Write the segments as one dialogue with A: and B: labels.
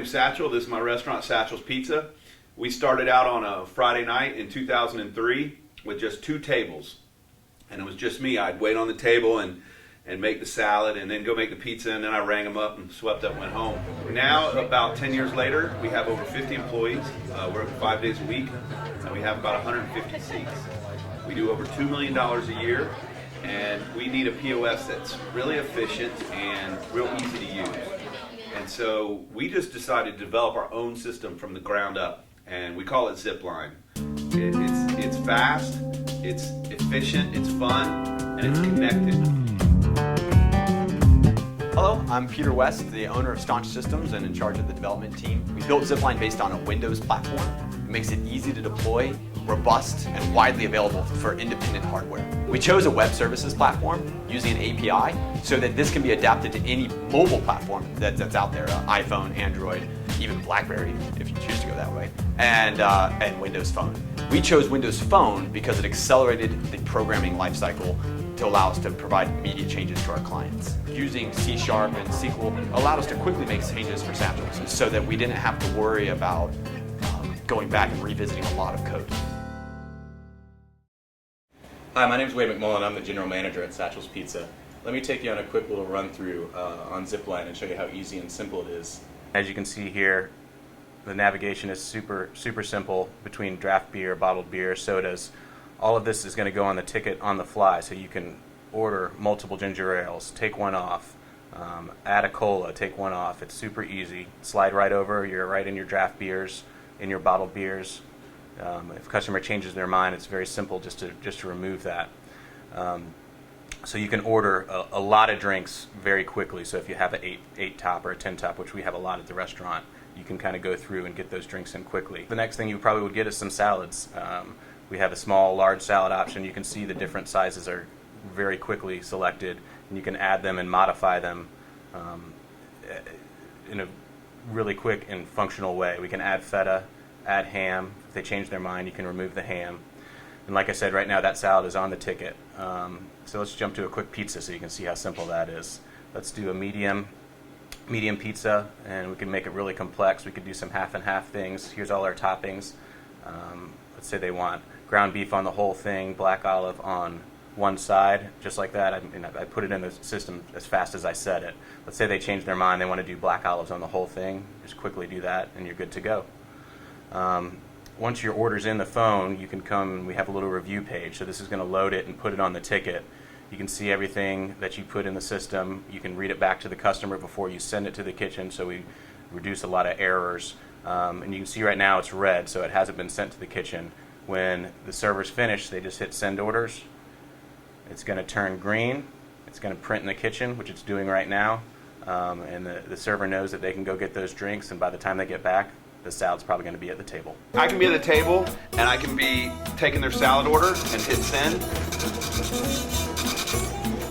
A: name's Satchel. This is my restaurant, Satchels Pizza. We started out on a Friday night in 2003 with just 2 tables. And it was just me. I'd wait on the table and make the salad and then go make the pizza, and then I rang them up and swept up and went home. Now, about 10 years later, we have over 50 employees. We're open 5 days a week, and we have about 150 seats. We do over $2 million a year, and we need a POS that's really efficient and real easy to use. And so we just decided to develop our own system from the ground up, and we call it Zipline. It's fast, it's efficient, it's fun, and it's connected.
B: Hello, I'm Peter West, the owner of Staunch Systems and in charge of the development team. We built Zipline based on a Windows platform. It makes it easy to deploy, robust, and widely available for independent hardware. We chose a web services platform using an API so that this can be adapted to any mobile platform that's out there, iPhone, Android, even BlackBerry, if you choose to go that way, and Windows Phone. We chose Windows Phone because it accelerated the programming lifecycle to allow us to provide immediate changes to our clients. Using C# and SQL allowed us to quickly make changes for Satchels so that we didn't have to worry about going back and revisiting a lot of code.
C: Hi, my name is Wade McMullen. I'm the general manager at Satchels Pizza. Let me take you on a quick little run through on Zipline and show you how easy and simple it is. As you can see here, the navigation is super simple between draft beer, bottled beer, sodas. All of this is going to go on the ticket on the fly, so you can order multiple ginger ales, take one off, add a cola, take one off. It's super easy. Slide right over, you're right in your draft beers, in your bottled beers. If a customer changes their mind, it's very simple just to remove that. So you can order a lot of drinks very quickly. So if you have an 8 top or a 10 top, which we have a lot at the restaurant, you can kind of go through and get those drinks in quickly. The next thing you probably would get is some salads. We have a small, large salad option. You can see the different sizes are very quickly selected, and you can add them and modify them in a really quick and functional way. We can add feta, add ham. If they change their mind, you can remove the ham. And like I said, right now that salad is on the ticket. So let's jump to a quick pizza so you can see how simple that is. Let's do a medium pizza, and we can make it really complex. We could do some half and half things. Here's all our toppings. Let's say they want ground beef on the whole thing, black olive on one side, just like that. I put it in the system as fast as I said it. Let's say they change their mind, they want to do black olives on the whole thing. Just quickly do that, and you're good to go. Once your order's in the phone, you can come, we have a little review page, so this is going to load it and put it on the ticket. You can see everything that you put in the system. You can read it back to the customer before you send it to the kitchen, so we reduce a lot of errors. And you can see right now it's red, so it hasn't been sent to the kitchen. When the server's finished, they just hit send orders. It's going to turn green. It's going to print in the kitchen, which it's doing right now. And the server knows that they can go get those drinks, and by the time they get back, the salad's probably going to be at the table.
A: I can be at the table, and I can be taking their salad order and hit send.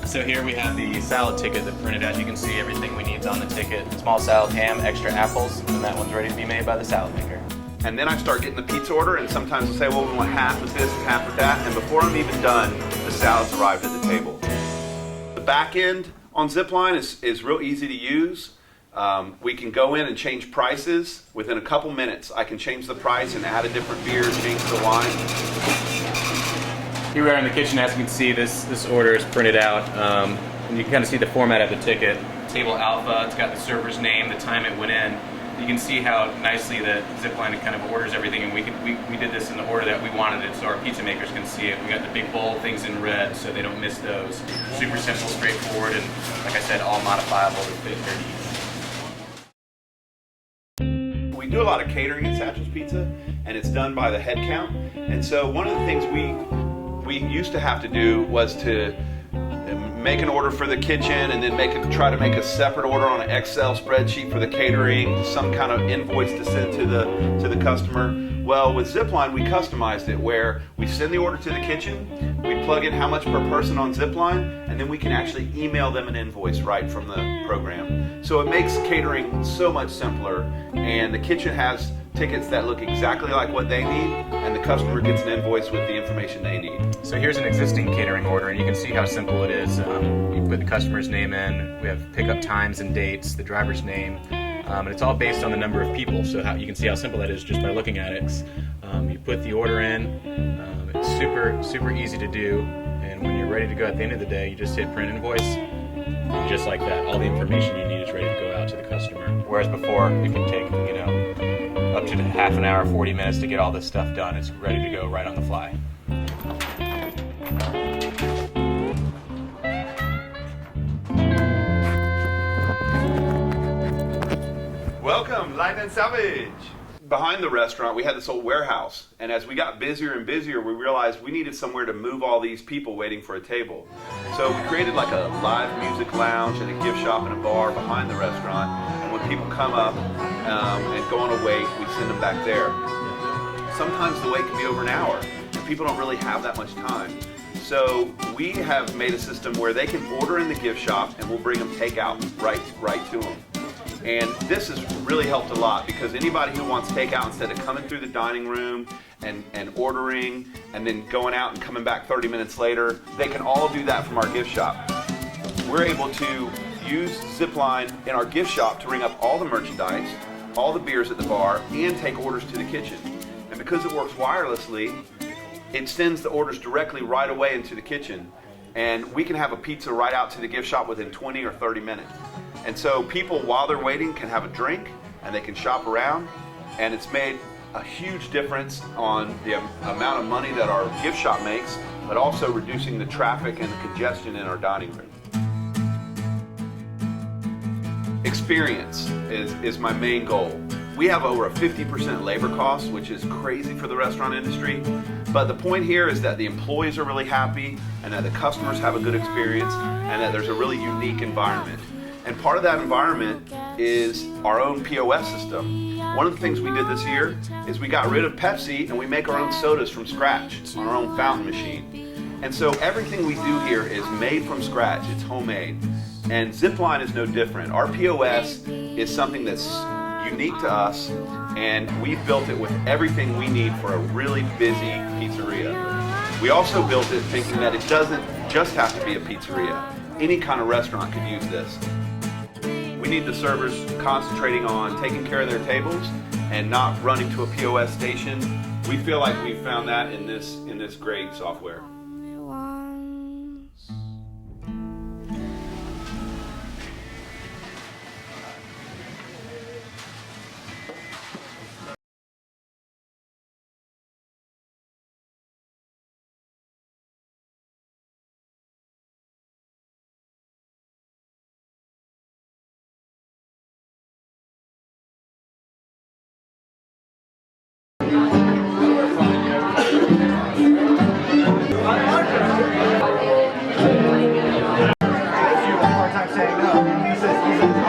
C: So here we have the salad ticket that printed out. You can see everything we need is on the ticket. Small salad, ham, extra apples, and that one's ready to be made by the salad maker.
A: And then I start getting the pizza order, and sometimes they'll say, well, we want half of this and half of that, and before I'm even done, the salad's arrived at the table. The back end on Zipline is real easy to use. We can go in and change prices. Within a couple minutes, I can change the price and add a different beer, change the wine.
C: Here we are in the kitchen. As you can see, this order is printed out, and you can kind of see the format of the ticket. Table alpha, it's got the server's name, the time it went in. You can see how nicely the Zipline kind of orders everything, and we did this in the order that we wanted it, so our pizza makers can see it. We got the big bold things in red, so they don't miss those. Super simple, straightforward, and like I said, all modifiable to fit their needs.
A: We do a lot of catering at Satchels Pizza, and it's done by the head count. And so one of the things we used to have to do was to make an order for the kitchen and then try to make a separate order on an Excel spreadsheet for the catering, some kind of invoice to send to the customer. Well, with Zipline, we customized it where we send the order to the kitchen, we plug in how much per person on Zipline, and then we can actually email them an invoice right from the program. So it makes catering so much simpler, and the kitchen has tickets that look exactly like what they need, and the customer gets an invoice with the information they need.
C: So here's an existing catering order, and you can see how simple it is. You put the customer's name in, we have pickup times and dates, the driver's name, And it's all based on the number of people, so you can see how simple that is just by looking at it. You put the order in, it's super easy to do, and when you're ready to go at the end of the day, you just hit print invoice, and just like that, all the information you need is ready to go out to the customer. Whereas before, it can take, up to half an hour, 40 minutes to get all this stuff done. It's ready to go right on the fly.
A: Welcome, Light and Salvage. Behind the restaurant, we had this old warehouse, and as we got busier and busier, we realized we needed somewhere to move all these people waiting for a table. So we created like a live music lounge and a gift shop and a bar behind the restaurant, and when people come up and go on a wait, we send them back there. Sometimes the wait can be over an hour, and people don't really have that much time. So we have made a system where they can order in the gift shop, and we'll bring them takeout right to them. And this has really helped a lot because anybody who wants takeout, instead of coming through the dining room and ordering and then going out and coming back 30 minutes later, they can all do that from our gift shop. We're able to use Zipline in our gift shop to ring up all the merchandise, all the beers at the bar, and take orders to the kitchen. And because it works wirelessly, it sends the orders directly right away into the kitchen. And we can have a pizza right out to the gift shop within 20 or 30 minutes. And so people, while they're waiting, can have a drink and they can shop around. And it's made a huge difference on the amount of money that our gift shop makes, but also reducing the traffic and the congestion in our dining room. Experience is my main goal. We have over a 50% labor cost, which is crazy for the restaurant industry. But the point here is that the employees are really happy and that the customers have a good experience and that there's a really unique environment. And part of that environment is our own POS system. One of the things we did this year is we got rid of Pepsi and we make our own sodas from scratch on our own fountain machine. And so everything we do here is made from scratch, it's homemade. And Zipline is no different. Our POS is something that's unique to us, and we've built it with everything we need for a really busy pizzeria. We also built it thinking that it doesn't just have to be a pizzeria. Any kind of restaurant could use this. We need the servers concentrating on taking care of their tables and not running to a POS station. We feel like we found that in this great software.